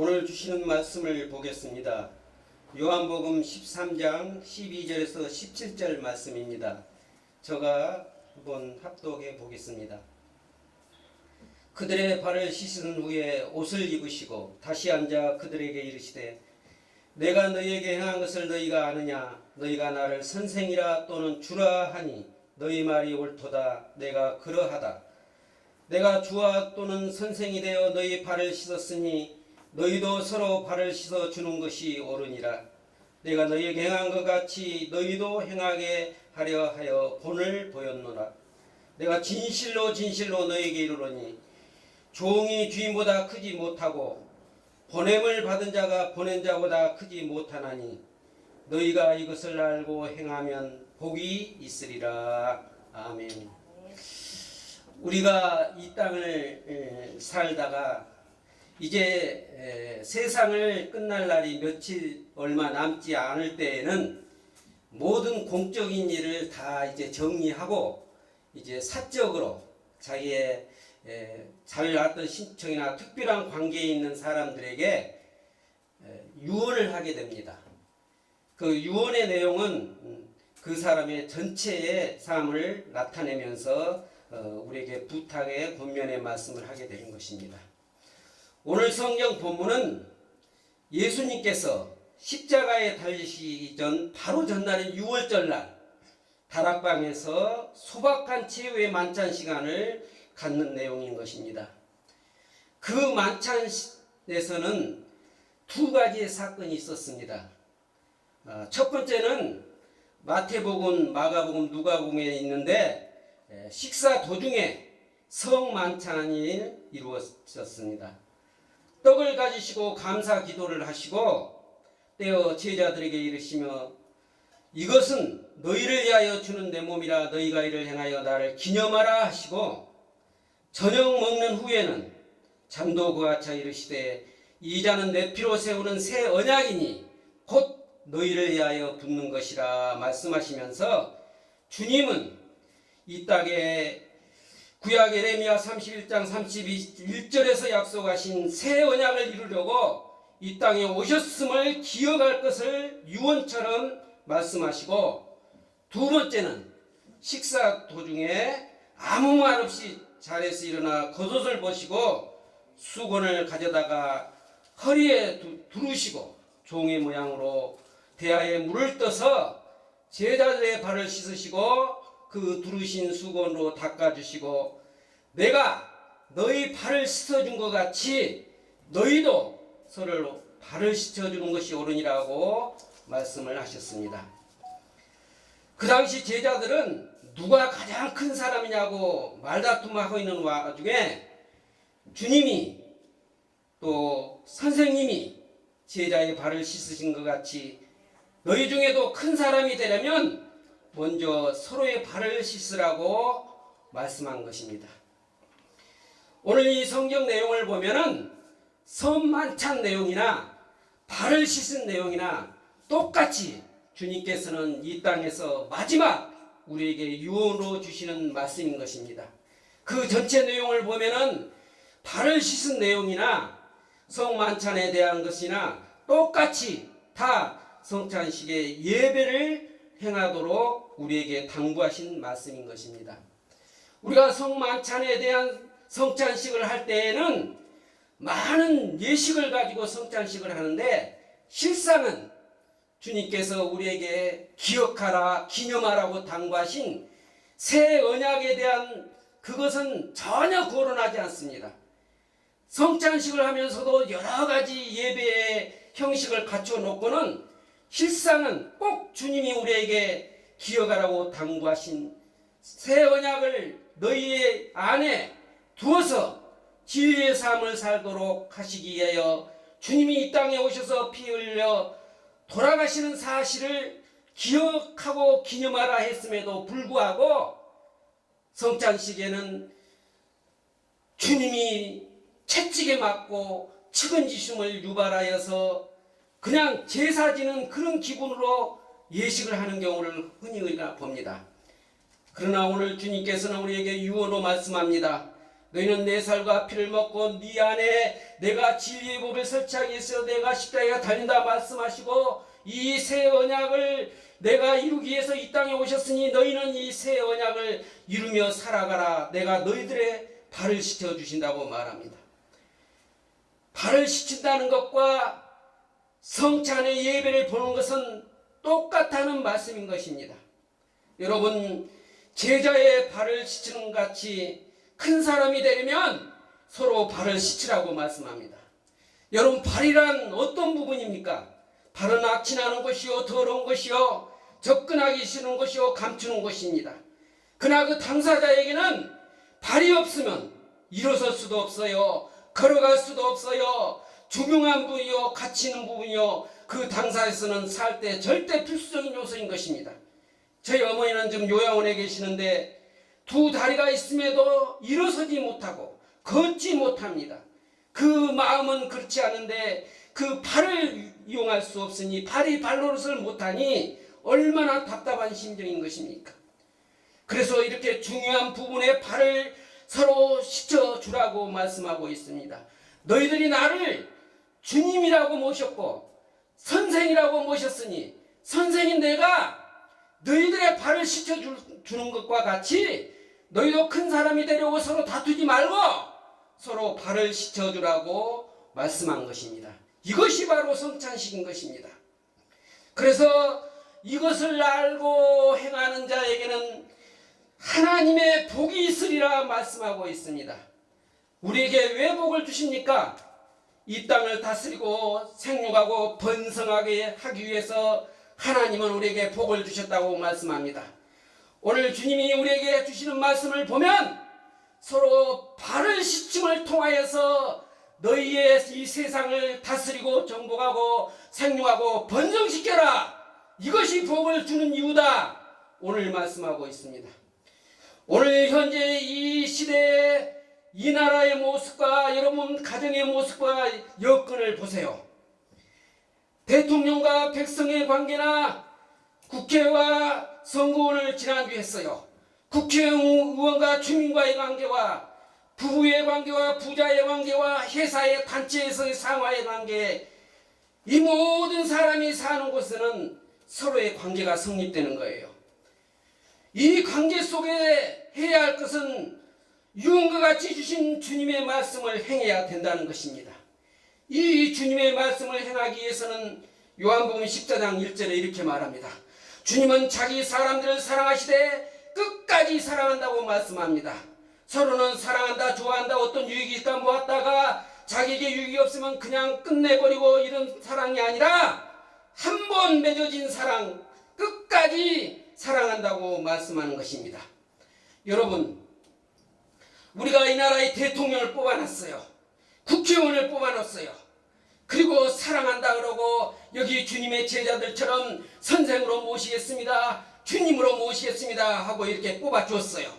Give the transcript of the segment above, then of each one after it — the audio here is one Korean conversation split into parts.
오늘 주시는 말씀을 보겠습니다. 요한복음 13장 12절에서 17절 말씀입니다. 제가 한번 합독해 보겠습니다. 그들의 발을 씻은 후에 옷을 입으시고 다시 앉아 그들에게 이르시되 내가 너희에게 행한 것을 너희가 아느냐? 너희가 나를 선생이라 또는 주라 하니 너희 말이 옳도다. 내가 그러하다. 내가 주와 또는 선생이 되어 너희 발을 씻었으니 너희도 서로 발을 씻어 주는 것이 옳으니라. 내가 너희에게 행한 것 같이 너희도 행하게 하려 하여 본을 보였노라. 내가 진실로 진실로 너희에게 이르노니 종이 주인보다 크지 못하고 보냄을 받은 자가 보낸 자보다 크지 못하나니 너희가 이것을 알고 행하면 복이 있으리라. 아멘. 우리가 이 땅을 살다가 이제 세상을 끝날 날이 며칠 얼마 남지 않을 때에는 모든 공적인 일을 다 이제 정리하고 이제 사적으로 자기의 잘 낳았던 신청이나 특별한 관계에 있는 사람들에게 유언을 하게 됩니다. 그 유언의 내용은 그 사람의 전체의 삶을 나타내면서 우리에게 부탁의 권면의 말씀을 하게 되는 것입니다. 오늘 성경 본문은 예수님께서 십자가에 달리시기 전 바로 전날인 6월절 날 다락방에서 소박한 최후의 만찬 시간을 갖는 내용인 것입니다. 그 만찬에서는 두 가지의 사건이 있었습니다. 첫 번째는 마태복음, 마가복음, 누가복음에 있는데 식사 도중에 성만찬이 이루어졌습니다. 떡을 가지시고 감사 기도를 하시고 떼어 제자들에게 이르시며 이것은 너희를 위하여 주는 내 몸이라 너희가 이를 행하여 나를 기념하라 하시고 저녁 먹는 후에는 잠도 그와 같이 이르시되 이 잔은 내 피로 세우는 새 언약이니 곧 너희를 위하여 붓는 것이라 말씀하시면서 주님은 이 땅에 구약 에레미야 31장 31절에서 약속하신 새 언약을 이루려고 이 땅에 오셨음을 기억할 것을 유언처럼 말씀하시고 두 번째는 식사 도중에 아무 말 없이 자리에서 일어나 겉옷을 벗시고 수건을 가져다가 허리에 두르시고 종의 모양으로 대야에 물을 떠서 제자들의 발을 씻으시고 그 두르신 수건으로 닦아주시고 내가 너희 발을 씻어준 것 같이 너희도 서로 발을 씻어주는 것이 옳으니라고 말씀을 하셨습니다. 그 당시 제자들은 누가 가장 큰 사람이냐고 말다툼하고 있는 와중에 주님이 또 선생님이 제자의 발을 씻으신 것 같이 너희 중에도 큰 사람이 되려면 먼저 서로의 발을 씻으라고 말씀한 것입니다. 오늘 이 성경 내용을 보면은 성만찬 내용이나 발을 씻은 내용이나 똑같이 주님께서는 이 땅에서 마지막 우리에게 유언으로 주시는 말씀인 것입니다. 그 전체 내용을 보면은 발을 씻은 내용이나 성만찬에 대한 것이나 똑같이 다 성찬식의 예배를 행하도록 우리에게 당부하신 말씀인 것입니다. 우리가 성만찬에 대한 성찬식을 할 때에는 많은 예식을 가지고 성찬식을 하는데 실상은 주님께서 우리에게 기억하라, 기념하라고 당부하신 새 언약에 대한 그것은 전혀 거론하지 않습니다. 성찬식을 하면서도 여러 가지 예배의 형식을 갖춰놓고는 실상은 꼭 주님이 우리에게 기억하라고 당부하신 새 언약을 너희의 안에 두어서 진리의 삶을 살도록 하시기 위하여 주님이 이 땅에 오셔서 피 흘려 돌아가시는 사실을 기억하고 기념하라 했음에도 불구하고 성찬식에는 주님이 채찍에 맞고 측은지심을 유발하여서 그냥 제사 지는 그런 기분으로 예식을 하는 경우를 흔히 우리가 봅니다. 그러나 오늘 주님께서는 우리에게 유언으로 말씀합니다. 너희는 내 살과 피를 먹고 네 안에 내가 진리의 법을 설치하기 위해서 내가 십자가에 달린다 말씀하시고 이 새 언약을 내가 이루기 위해서 이 땅에 오셨으니 너희는 이 새 언약을 이루며 살아가라. 내가 너희들의 발을 씻겨 주신다고 말합니다. 발을 씻긴다는 것과 성찬의 예배를 보는 것은 똑같다는 말씀인 것입니다. 여러분, 제자의 발을 씻는 같이 큰 사람이 되려면 서로 발을 씻으라고 말씀합니다. 여러분, 발이란 어떤 부분입니까? 발은 악취나는 것이요, 더러운 것이요, 접근하기 싫은 것이요, 감추는 것입니다. 그러나 그 당사자에게는 발이 없으면 일어설 수도 없어요, 걸어갈 수도 없어요. 중요한 부분이요, 가치 있는 부분이요, 그 당사에서는 살 때 절대 필수적인 요소인 것입니다. 저희 어머니는 지금 요양원에 계시는데 두 다리가 있음에도 일어서지 못하고 걷지 못합니다. 그 마음은 그렇지 않은데 그 발을 이용할 수 없으니 발이 발노릇을 못하니 얼마나 답답한 심정인 것입니까? 그래서 이렇게 중요한 부분에 발을 서로 씻어주라고 말씀하고 있습니다. 너희들이 나를 주님이라고 모셨고 선생이라고 모셨으니 선생인 내가 너희들의 발을 씻어주는 것과 같이 너희도 큰 사람이 되려고 서로 다투지 말고 서로 발을 씻어주라고 말씀한 것입니다. 이것이 바로 성찬식인 것입니다. 그래서 이것을 알고 행하는 자에게는 하나님의 복이 있으리라 말씀하고 있습니다. 우리에게 왜 복을 주십니까? 이 땅을 다스리고 생육하고 번성하게 하기 위해서 하나님은 우리에게 복을 주셨다고 말씀합니다. 오늘 주님이 우리에게 주시는 말씀을 보면 서로 발을 씻음을 통하여서 너희의 이 세상을 다스리고 정복하고 생육하고 번성시켜라. 이것이 복을 주는 이유다. 오늘 말씀하고 있습니다. 오늘 현재 이 시대에 이 나라의 모습과 여러분 가정의 모습과 여건을 보세요. 대통령과 백성의 관계나 국회와 선거원을 지난주에 했어요. 국회의원과 주민과의 관계와 부부의 관계와 부자의 관계와 회사의 단체에서의 상하의 관계, 이 모든 사람이 사는 곳에는 서로의 관계가 성립되는 거예요. 이 관계 속에 해야 할 것은 유언과 같이 주신 주님의 말씀을 행해야 된다는 것입니다. 이 주님의 말씀을 행하기 위해서는 요한복음 14장 1절에 이렇게 말합니다. 주님은 자기 사람들을 사랑하시되 끝까지 사랑한다고 말씀합니다. 서로는 사랑한다, 좋아한다, 어떤 유익이 있다 모았다가 자기에게 유익이 없으면 그냥 끝내버리고 이런 사랑이 아니라 한 번 맺어진 사랑, 끝까지 사랑한다고 말씀하는 것입니다. 여러분, 우리가 이 나라의 대통령을 뽑아놨어요. 국회의원을 뽑아놨어요. 그리고 사랑한다 그러고 여기 주님의 제자들처럼 선생으로 모시겠습니다, 주님으로 모시겠습니다 하고 이렇게 뽑아주었어요.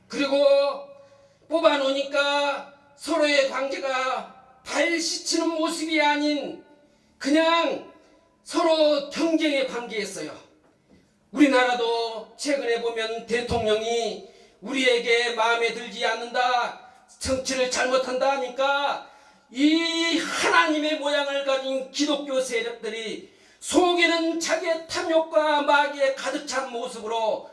그리고 뽑아놓으니까 서로의 관계가 발 씻히는 모습이 아닌 그냥 서로 경쟁의 관계였어요. 우리나라도 최근에 보면 대통령이 우리에게 마음에 들지 않는다, 정치를 잘못한다 하니까 이 하나님의 모양을 가진 기독교 세력들이 속에는 자기의 탐욕과 마귀에 가득 찬 모습으로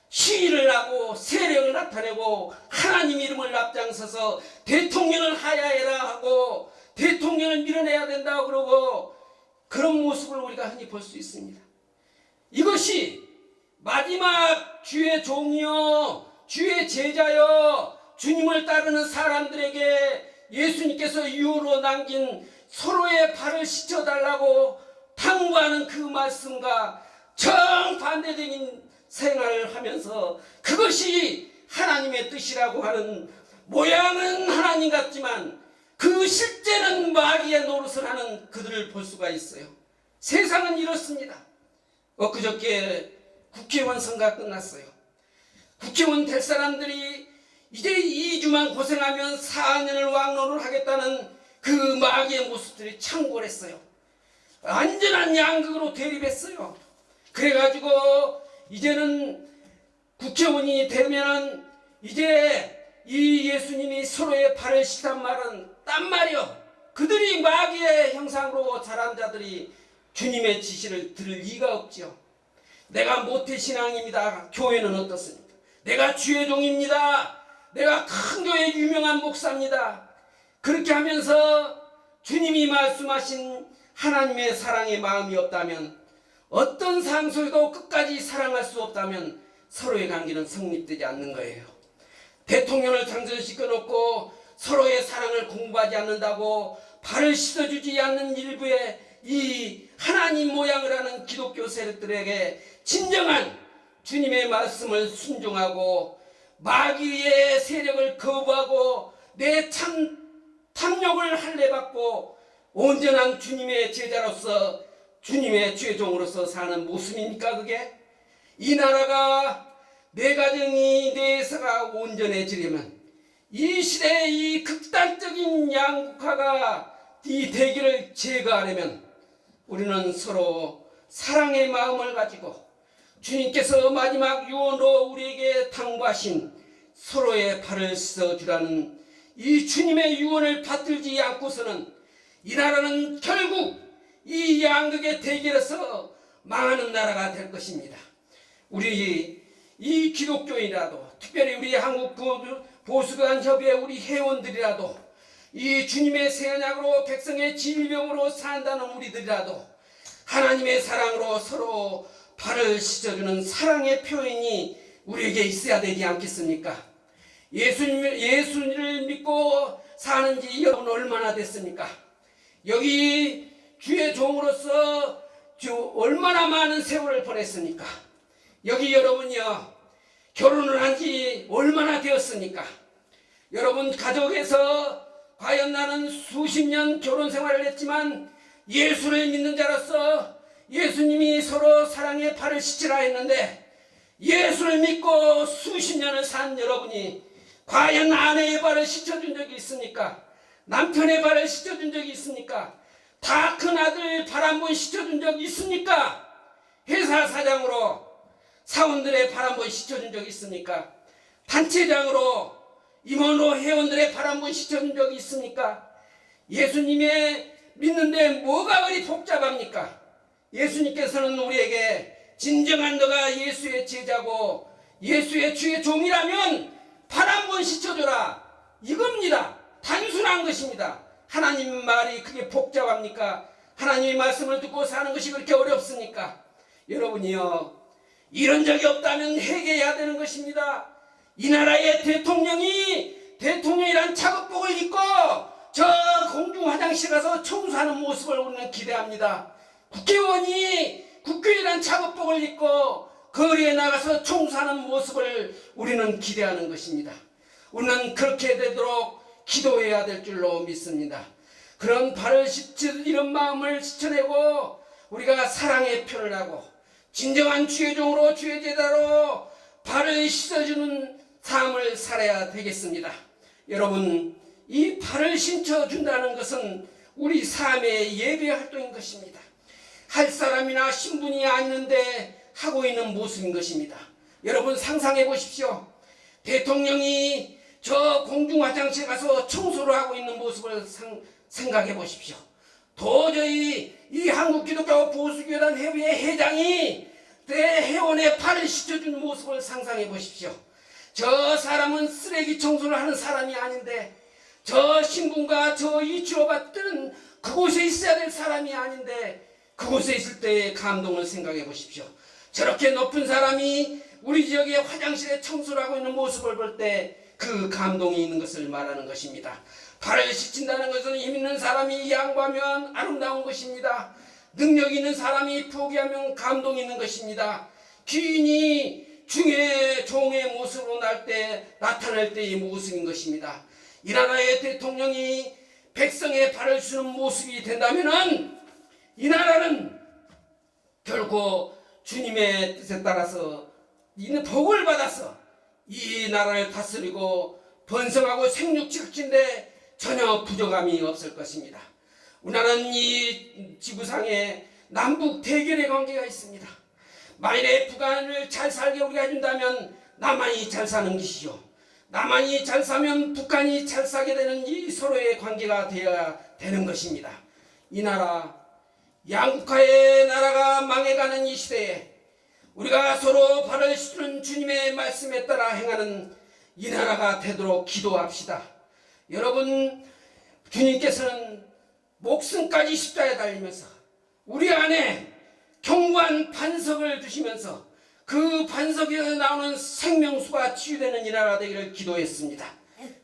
시위를 하고 세력을 나타내고 하나님 이름을 앞장서서 대통령을 하야해라 하고 대통령을 밀어내야 된다고 그러고 그런 모습을 우리가 흔히 볼 수 있습니다. 이것이 마지막 주의 종이요, 주의 제자요, 주님을 따르는 사람들에게 예수님께서 유언으로 남긴 서로의 발을 씻어달라고 당부하는 그 말씀과 정반대적인 생활을 하면서 그것이 하나님의 뜻이라고 하는 모양은 하나님 같지만 그 실제는 마귀의 노릇을 하는 그들을 볼 수가 있어요. 세상은 이렇습니다. 엊그저께 국회의원 선거가 끝났어요. 국회의원 될 사람들이 이제 2주만 고생하면 4년을 왕노를 하겠다는 그 마귀의 모습들이 창궐했어요. 완전한 양극으로 대립했어요. 그래가지고 이제는 국회의원이 되면은 이제 이 예수님이 서로의 발을 씻단 말은 딴 말이요. 그들이 마귀의 형상으로 자란 자들이 주님의 지시를 들을 리가 없지요. 내가 모태신앙입니다. 교회는 어떻습니까? 내가 주의 종입니다. 내가 큰 교회 유명한 목사입니다. 그렇게 하면서 주님이 말씀하신 하나님의 사랑의 마음이 없다면, 어떤 상황 속에도 끝까지 사랑할 수 없다면 서로의 관계는 성립되지 않는 거예요. 대통령을 당선시켜 놓고 서로의 사랑을 공부하지 않는다고 발을 씻어주지 않는 일부의 이 하나님 모양을 하는 기독교 세력들에게 진정한 주님의 말씀을 순종하고 마귀의 세력을 거부하고 내 탐욕을 할례받고 온전한 주님의 제자로서 주님의 죄종으로서 사는 모습입니까? 그게? 이 나라가, 내 가정이, 내 사가 온전해지려면 이 시대의 이 극단적인 양극화가 이 대기를 제거하려면 우리는 서로 사랑의 마음을 가지고 주님께서 마지막 유언으로 우리에게 당부하신 서로의 발을 씻어주라는 이 주님의 유언을 받들지 않고서는 이 나라는 결국 이 양극의 대결에서 망하는 나라가 될 것입니다. 우리 이 기독교인이라도, 특별히 우리 한국 보수관 협의회 우리 회원들이라도, 이 주님의 새 언약으로 백성의 질병으로 산다는 우리들이라도 하나님의 사랑으로 서로 발을 씻어주는 사랑의 표현이 우리에게 있어야 되지 않겠습니까? 예수를 믿고 사는 지 여러분 얼마나 됐습니까? 여기 주의 종으로서 얼마나 많은 세월을 보냈습니까? 여기 여러분이요, 결혼을 한 지 얼마나 되었습니까? 여러분 가족에서 과연 나는 수십 년 결혼 생활을 했지만 예수를 믿는 자로서 예수님이 서로 사랑의 발을 씻으라 했는데, 예수를 믿고 수십 년을 산 여러분이 과연 아내의 발을 씻어준 적이 있습니까? 남편의 발을 씻어준 적이 있습니까? 다 큰 아들 발 한 번 씻어준 적이 있습니까? 회사 사장으로 사원들의 발 한 번 씻어준 적이 있습니까? 단체장으로 임원으로 회원들의 발 한 번 씻어준 적이 있습니까? 예수님의 믿는데 뭐가 그리 복잡합니까? 예수님께서는 우리에게 진정한 너가 예수의 제자고 예수의 주의 종이라면 발 한 번 씻어줘라, 이겁니다. 단순한 것입니다. 하나님 말이 그게 복잡합니까? 하나님의 말씀을 듣고 사는 것이 그렇게 어렵습니까? 여러분이요, 이런 적이 없다면 회개해야 되는 것입니다. 이 나라의 대통령이란 작업복을 입고 저 공중 화장실 가서 청소하는 모습을 우리는 기대합니다. 국회의원이 국회의원 작업복을 입고 거리에 나가서 청소하는 모습을 우리는 기대하는 것입니다. 우리는 그렇게 되도록 기도해야 될 줄로 믿습니다. 그런 발을 이런 마음을 씻어내고 우리가 사랑의 표를 하고 진정한 주의 종으로 주의 제자로 발을 씻어주는 삶을 살아야 되겠습니다. 여러분, 이 발을 씻어준다는 것은 우리 삶의 예배 활동인 것입니다. 할 사람이나 신분이 아닌데 하고 있는 모습인 것입니다. 여러분 상상해 보십시오. 대통령이 저 공중 화장실 가서 청소를 하고 있는 모습을 생각해 보십시오. 도저히 이 한국기독교 보수교단 회의 회장이 대회원의 발을 씻어준 모습을 상상해 보십시오. 저 사람은 쓰레기 청소를 하는 사람이 아닌데, 저 신분과 저 이치로 받는 그곳에 있어야 될 사람이 아닌데 그곳에 있을 때의 감동을 생각해 보십시오. 저렇게 높은 사람이 우리 지역의 화장실에 청소를 하고 있는 모습을 볼 때 그 감동이 있는 것을 말하는 것입니다. 발을 씻긴다는 것은 힘 있는 사람이 양보하면 아름다운 것입니다. 능력 있는 사람이 포기하면 감동이 있는 것입니다. 귀인이 중의 종의 모습으로 나타날 때의 모습인 것입니다. 이 나라의 대통령이 백성의 발을 씻는 모습이 된다면은 이 나라는 결코 주님의 뜻에 따라서 이는 복을 받아서 이 나라를 다스리고 번성하고 생육지극진데 전혀 부족함이 없을 것입니다. 우리나라는 이 지구상에 남북 대결의 관계가 있습니다. 만일에 북한을 잘 살게 우리가 해준다면 남한이 잘 사는 것이죠. 남한이 잘 사면 북한이 잘 사게 되는 이 서로의 관계가 되어야 되는 것입니다. 이 나라, 양국화의 나라가 망해가는 이 시대에 우리가 서로 발을 씻는 주님의 말씀에 따라 행하는 이 나라가 되도록 기도합시다. 여러분, 주님께서는 목숨까지 십자가에 달리면서 우리 안에 견고한 반석을 주시면서 그 반석에서 나오는 생명수가 치유되는 이 나라 되기를 기도했습니다.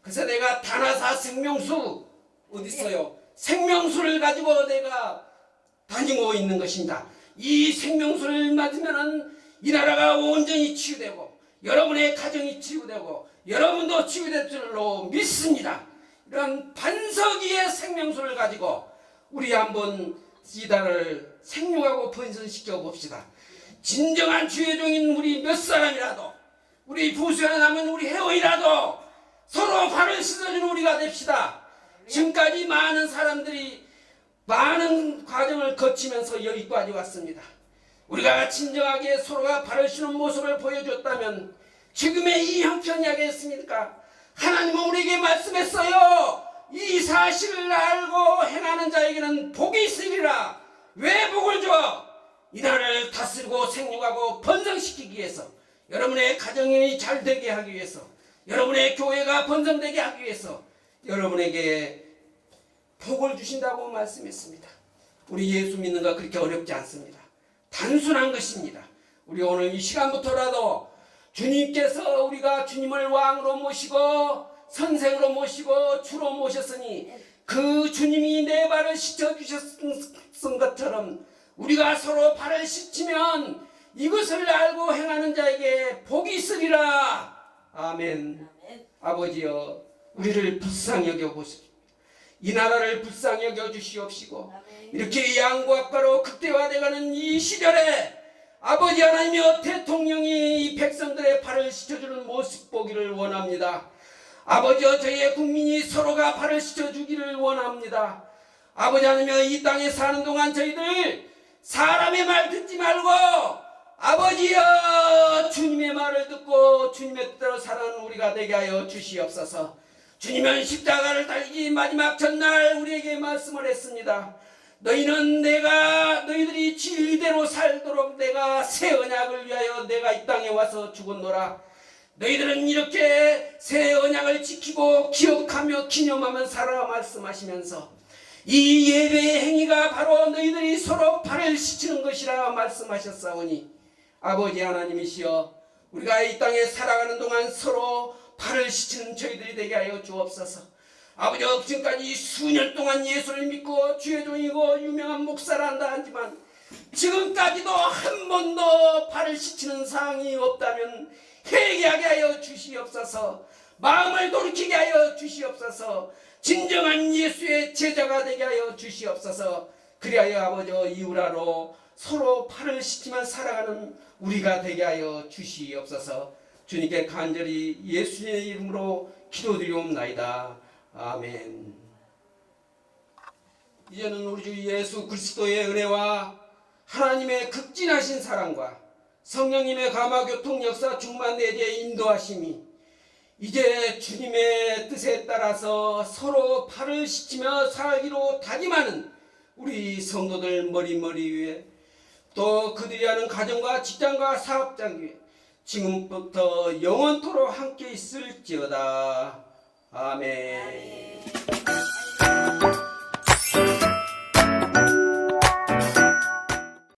그래서 내가 다나사 생명수 어디 있어요? 생명수를 가지고 내가 다니고 있는 것입니다. 이 생명수를 맞으면은 이 나라가 온전히 치유되고 여러분의 가정이 치유되고 여러분도 치유될 줄로 믿습니다. 이런 반석 위의 생명수를 가지고 우리 한번 이달을 생육하고 번성시켜 봅시다. 진정한 주의 종인 우리 몇 사람이라도 우리 부수에 남은 우리 회원이라도 서로 발을 씻어주는 우리가 됩시다. 지금까지 많은 사람들이 많은 과정을 거치면서 여기까지 왔습니다. 우리가 진정하게 서로가 발을 씻는 모습을 보여줬다면 지금의 이 형편이 하겠습니까? 하나님은 우리에게 말씀했어요. 이 사실을 알고 행하는 자에게는 복이 있으리라. 왜 복을 줘? 이 나라를 다스리고 생육하고 번성시키기 위해서, 여러분의 가정이 잘 되게 하기 위해서, 여러분의 교회가 번성되게 하기 위해서 여러분에게 복을 주신다고 말씀했습니다. 우리 예수 믿는 거 그렇게 어렵지 않습니다. 단순한 것입니다. 우리 오늘 이 시간부터라도 주님께서 우리가 주님을 왕으로 모시고 선생으로 모시고 주로 모셨으니 그 주님이 내 발을 씻어주셨던 것처럼 우리가 서로 발을 씻으면 이것을 알고 행하는 자에게 복이 있으리라. 아멘. 아버지여, 우리를 불쌍히 여겨보시고 이 나라를 불쌍히 여겨주시옵시고 이렇게 양국화로 극대화되어가는 이 시절에 아버지 하나님이여, 대통령이 이 백성들의 발을 씻어주는 모습 보기를 원합니다. 아버지여, 저희의 국민이 서로가 발을 씻어주기를 원합니다. 아버지 하나님이여, 이 땅에 사는 동안 저희들 사람의 말 듣지 말고 아버지여, 주님의 말을 듣고 주님의 뜻대로 사는 우리가 되게 하여 주시옵소서. 주님은 십자가를 달리기 마지막 전날 우리에게 말씀을 했습니다. 너희들이 진리대로 살도록 내가 새 언약을 위하여 내가 이 땅에 와서 죽었노라. 너희들은 이렇게 새 언약을 지키고 기억하며 기념하며 살아 말씀하시면서 이 예배의 행위가 바로 너희들이 서로 발을 씻는 것이라 말씀하셨사오니 아버지 하나님이시여, 우리가 이 땅에 살아가는 동안 서로 발을 씻는 저희들이 되게 하여 주옵소서. 아버지, 지금까지 수년 동안 예수를 믿고 주의 종이고 유명한 목사라 한다 하지만 지금까지도 한 번도 발을 씻는 사항이 없다면 회개하게 하여 주시옵소서. 마음을 돌이키게 하여 주시옵소서. 진정한 예수의 제자가 되게 하여 주시옵소서. 그리하여 아버지 이웃하로 서로 발을 씻지만 살아가는 우리가 되게 하여 주시옵소서. 주님께 간절히 예수님의 이름으로 기도드리옵나이다. 아멘. 이제는 우리 주 예수 그리스도의 은혜와 하나님의 극진하신 사랑과 성령님의 감화교통 역사 충만 내재의 인도하심이 이제 주님의 뜻에 따라서 서로 발을 씻으며 살기로 다짐하는 우리 성도들 머리 위에, 또 그들이 하는 가정과 직장과 사업장 위에 지금부터 영원토록 함께 있을지어다. 아멘.